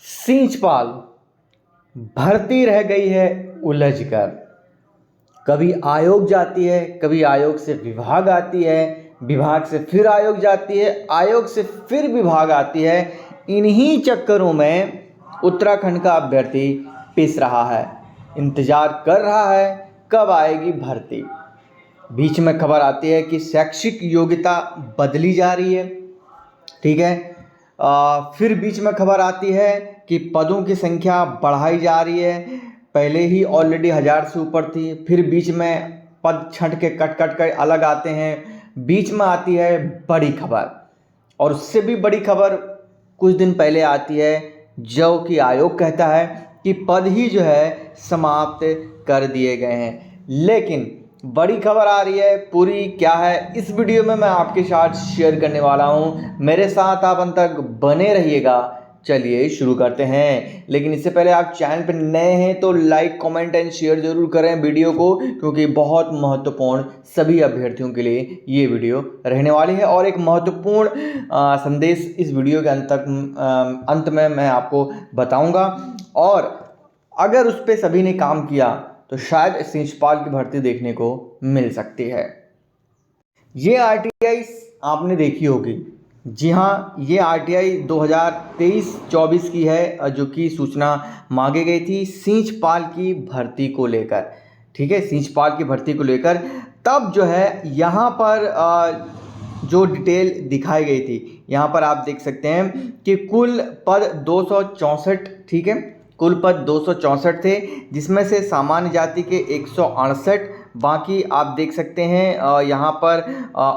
सींचपाल भर्ती रह गई है उलझ कर। कभी आयोग जाती है, कभी आयोग से विभाग आती है, विभाग से फिर आयोग जाती है, आयोग से फिर विभाग आती है। इन्हीं चक्करों में उत्तराखंड का अभ्यर्थी पिस रहा है, इंतजार कर रहा है कब आएगी भर्ती। बीच में खबर आती है कि शैक्षिक योग्यता बदली जा रही है, ठीक है। फिर बीच में खबर आती है कि पदों की संख्या बढ़ाई जा रही है, पहले ही ऑलरेडी 1000 से ऊपर थी, फिर बीच में पद छंट के कट कट कर अलग आते हैं। बीच में आती है बड़ी खबर, और उससे भी बड़ी खबर कुछ दिन पहले आती है जो कि आयोग कहता है कि पद ही जो है समाप्त कर दिए गए हैं। लेकिन बड़ी खबर आ रही है, पूरी क्या है इस वीडियो में मैं आपके साथ शेयर करने वाला हूं। मेरे साथ आप अंत तक बने रहिएगा। चलिए शुरू करते हैं। लेकिन इससे पहले आप चैनल पर नए हैं तो लाइक कमेंट एंड शेयर जरूर करें वीडियो को, क्योंकि बहुत महत्वपूर्ण सभी अभ्यर्थियों के लिए ये वीडियो रहने वाली है। और एक महत्वपूर्ण संदेश इस वीडियो के अंत में मैं आपको बताऊंगा, और अगर उस पर सभी ने काम किया तो शायद सींचपाल की भर्ती देखने को मिल सकती है। ये आरटीआई आपने देखी होगी। जी हाँ, ये आरटीआई 2023-24 की है, जो कि सूचना मांगी गई थी सींचपाल की भर्ती को लेकर, ठीक है। सींचपाल की भर्ती को लेकर तब जो है यहाँ पर जो डिटेल दिखाई गई थी, यहाँ पर आप देख सकते हैं कि कुल पद 264, ठीक है। कुल पद 264 थे, जिसमें से सामान्य जाति के 168, बाकी आप देख सकते हैं यहाँ पर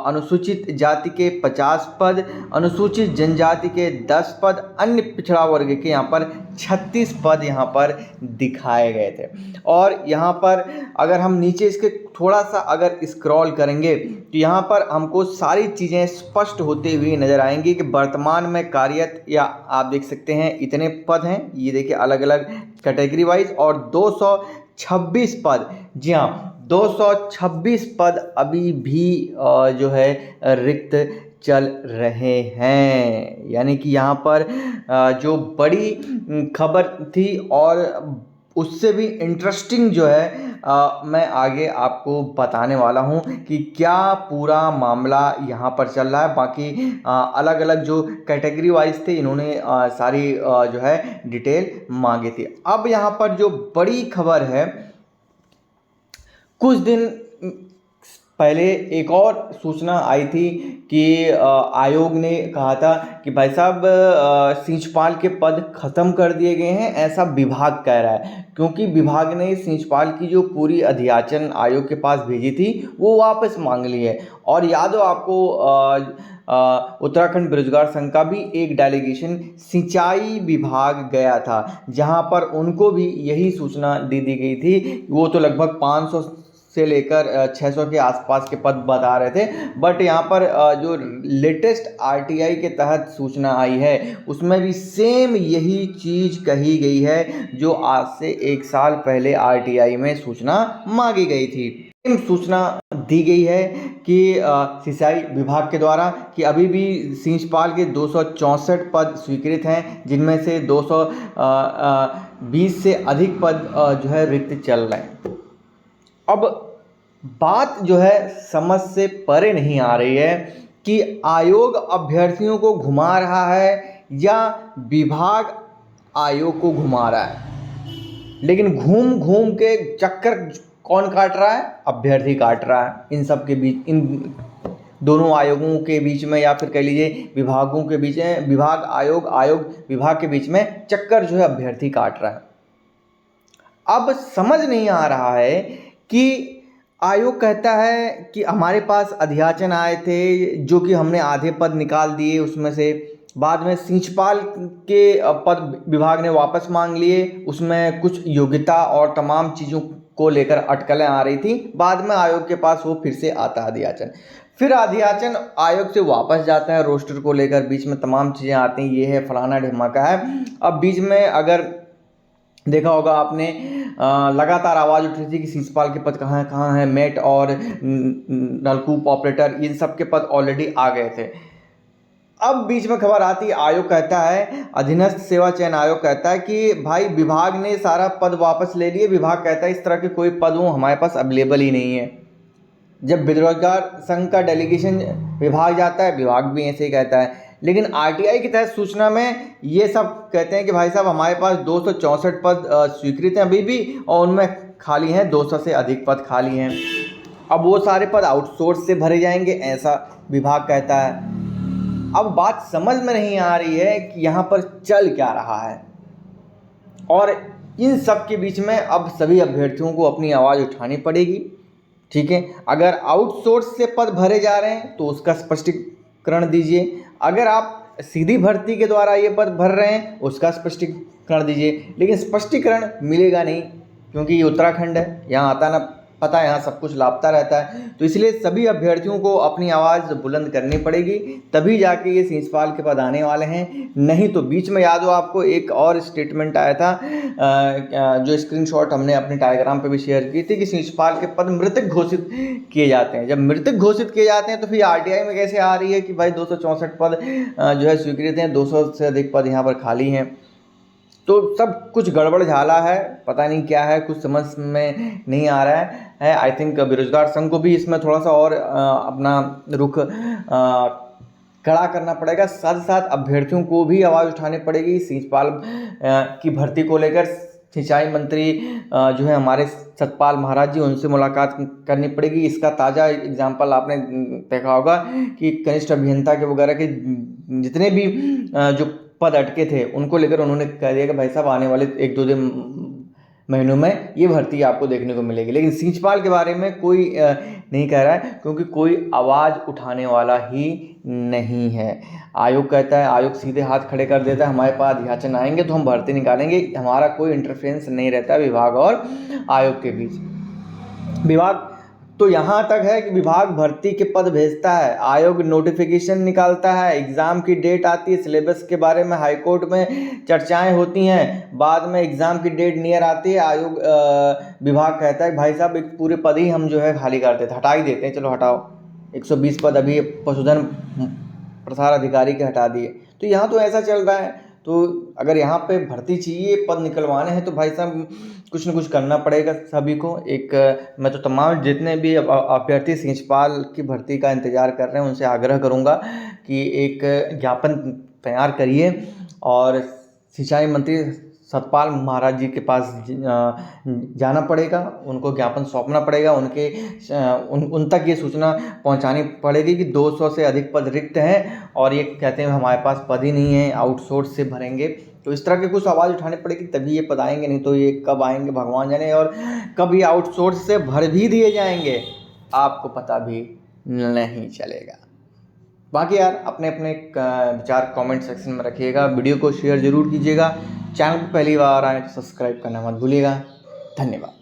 अनुसूचित जाति के 50 पद, अनुसूचित जनजाति के 10 पद, अन्य पिछड़ा वर्ग के यहाँ पर 36 पद यहाँ पर दिखाए गए थे। और यहाँ पर अगर हम नीचे इसके थोड़ा सा अगर स्क्रॉल करेंगे तो यहाँ पर हमको सारी चीज़ें स्पष्ट होते हुए नजर आएंगी कि वर्तमान में कार्यरत, या आप देख सकते हैं इतने पद हैं, ये देखिए अलग अलग कैटेगरी वाइज, और 226 पद, जी हाँ 226 पद अभी भी जो है रिक्त चल रहे हैं। यानी कि यहाँ पर जो बड़ी खबर थी और उससे भी इंटरेस्टिंग जो है मैं आगे आपको बताने वाला हूँ कि क्या पूरा मामला यहाँ पर चल रहा है। बाकी अलग अलग जो कैटेगरी वाइज थे इन्होंने सारी जो है डिटेल मांगी थी। अब यहाँ पर जो बड़ी खबर है, कुछ दिन पहले एक और सूचना आई थी कि आयोग ने कहा था कि भाई साहब सींचपाल के पद खत्म कर दिए गए हैं, ऐसा विभाग कह रहा है। क्योंकि विभाग ने सींचपाल की जो पूरी अध्याचन आयोग के पास भेजी थी वो वापस मांग ली है। और याद हो आपको उत्तराखंड बेरोजगार संघ का भी एक डेलीगेशन सिंचाई विभाग गया था, जहां पर उनको भी यही सूचना दी गई थी। वो तो लगभग 500 से लेकर 600 के आसपास के पद बता रहे थे, बट यहाँ पर जो लेटेस्ट आरटीआई के तहत सूचना आई है उसमें भी सेम यही चीज़ कही गई है जो आज से 1 साल पहले आरटीआई में सूचना मांगी गई थी। सेम सूचना दी गई है कि सिंचाई विभाग के द्वारा कि अभी भी सींचपाल के 264 पद स्वीकृत हैं, जिनमें से 220 से अधिक पद जो है रिक्त चल रहे हैं। अब बात जो है समझ से परे नहीं आ रही है कि आयोग अभ्यर्थियों को घुमा रहा है या विभाग आयोग को घुमा रहा है। लेकिन घूम घूम के चक्कर कौन काट रहा है? अभ्यर्थी काट रहा है। इन सब के बीच, इन दोनों आयोगों के बीच में, या फिर कह लीजिए विभागों के बीच में, विभाग आयोग, आयोग विभाग के बीच में चक्कर जो है अभ्यर्थी काट रहा है। अब समझ नहीं आ रहा है कि आयोग कहता है कि हमारे पास अध्याचन आए थे जो कि हमने आधे पद निकाल दिए, उसमें से बाद में सींचपाल के पद विभाग ने वापस मांग लिए, उसमें कुछ योग्यता और तमाम चीज़ों को लेकर अटकलें आ रही थी। बाद में आयोग के पास वो फिर से आता है अध्याचन, फिर अध्याचन आयोग से वापस जाता है रोस्टर को लेकर, बीच में तमाम चीज़ें आती हैं, ये है फलाना ढिमाका है। अब बीच में अगर देखा होगा आपने, लगातार आवाज़ उठ रही थी कि सींचपाल के पद कहाँ हैं, मेट और नलकूप ऑपरेटर, इन सब के पद ऑलरेडी आ गए थे। अब बीच में खबर आती है, आयोग कहता है, अधीनस्थ सेवा चयन आयोग कहता है कि भाई विभाग ने सारा पद वापस ले लिए। विभाग कहता है इस तरह के कोई पद वो हमारे पास अवेलेबल ही नहीं है। जब बेरोजगार संघ का डेलीगेशन विभाग जाता है, विभाग भी ऐसे ही कहता है। लेकिन आरटीआई के तहत सूचना में ये सब कहते हैं कि भाई साहब हमारे पास 264 पद स्वीकृत हैं अभी भी, और उनमें खाली हैं 200 से अधिक पद खाली हैं। अब वो सारे पद आउटसोर्स से भरे जाएंगे, ऐसा विभाग कहता है। अब बात समझ में नहीं आ रही है कि यहाँ पर चल क्या रहा है, और इन सब के बीच में अब सभी अभ्यर्थियों को अपनी आवाज़ उठानी पड़ेगी। ठीक है, अगर आउटसोर्स से पद भरे जा रहे हैं तो उसका स्पष्टीकरण दीजिए। अगर आप सीधी भर्ती के द्वारा ये पद भर रहे हैं उसका स्पष्टीकरण दीजिए। लेकिन स्पष्टीकरण मिलेगा नहीं, क्योंकि ये उत्तराखंड है, यहाँ आता ना पता है, यहाँ सब कुछ लापता रहता है। तो इसलिए सभी अभ्यर्थियों को अपनी आवाज़ बुलंद करनी पड़ेगी, तभी जाके ये सींचपाल के पद आने वाले हैं। नहीं तो बीच में याद हो आपको एक और स्टेटमेंट आया था, जो स्क्रीनशॉट हमने अपने टाइग्राम पे भी शेयर की थी, कि सींचपाल के पद मृतक घोषित किए जाते हैं। जब मृतक घोषित किए जाते हैं तो फिर आरटीआई में कैसे आ रही है कि भाई 264 पद जो है स्वीकृत हैं, 200 से अधिक पद यहाँ पर खाली हैं। तो सब कुछ गड़बड़ झाला है, पता नहीं क्या है, कुछ समझ में नहीं आ रहा है। आई थिंक बेरोजगार संघ को भी इसमें थोड़ा सा और अपना रुख कड़ा करना पड़ेगा। साथ ही साथ अभ्यर्थियों को भी आवाज़ उठानी पड़ेगी। सींचपाल की भर्ती को लेकर सिंचाई मंत्री जो है हमारे सतपाल महाराज जी, उनसे मुलाकात करनी पड़ेगी। इसका ताज़ा एग्जाम्पल आपने देखा होगा कि कनिष्ठ अभियंता के वगैरह के जितने भी जो पद अटके थे उनको लेकर उन्होंने कह दिया कि भाई साहब आने वाले 1-2 दिन महीनों में ये भर्ती आपको देखने को मिलेगी। लेकिन सींचपाल के बारे में कोई नहीं कह रहा है, क्योंकि कोई आवाज़ उठाने वाला ही नहीं है। आयोग कहता है, आयोग सीधे हाथ खड़े कर देता है, हमारे पास अध्याचन आएंगे तो हम भर्ती निकालेंगे। हमारा कोई इंटरफेरेंस नहीं रहता विभाग और आयोग के बीच। विभाग तो यहाँ तक है कि विभाग भर्ती के पद भेजता है, आयोग नोटिफिकेशन निकालता है, एग्ज़ाम की डेट आती है, सिलेबस के बारे में हाईकोर्ट में चर्चाएं होती हैं, बाद में एग्ज़ाम की डेट नियर आती है, आयोग विभाग कहता है भाई साहब एक पूरे पद ही हम जो है खाली कर देते, हटा ही देते हैं, चलो हटाओ। 120 पद अभी पशुधन प्रसार अधिकारी के हटा दिए। तो यहाँ तो ऐसा चल रहा है। तो अगर यहाँ पे भर्ती चाहिए, पद निकलवाने हैं, तो भाई साहब कुछ न कुछ करना पड़ेगा सभी को। मैं तो तमाम जितने भी अभ्यर्थी सींचपाल की भर्ती का इंतज़ार कर रहे हैं उनसे आग्रह करूँगा कि एक ज्ञापन तैयार करिए और सिंचाई मंत्री सतपाल महाराज जी के पास जाना पड़ेगा, उनको ज्ञापन सौंपना पड़ेगा, उन तक ये सूचना पहुंचानी पड़ेगी कि 200 से अधिक पद रिक्त हैं और ये कहते हैं हमारे पास पद ही नहीं है, आउटसोर्स से भरेंगे। तो इस तरह के कुछ आवाज़ उठानी पड़ेगी, तभी ये पद आएंगे, नहीं तो ये कब आएंगे भगवान जाने, और कब ये आउटसोर्स से भर भी दिए जाएंगे आपको पता भी नहीं चलेगा। बाकी यार अपने अपने विचार कमेंट सेक्शन में रखिएगा, वीडियो को शेयर ज़रूर कीजिएगा, चैनल पर पहली बार आए तो सब्सक्राइब करना मत भूलिएगा। धन्यवाद।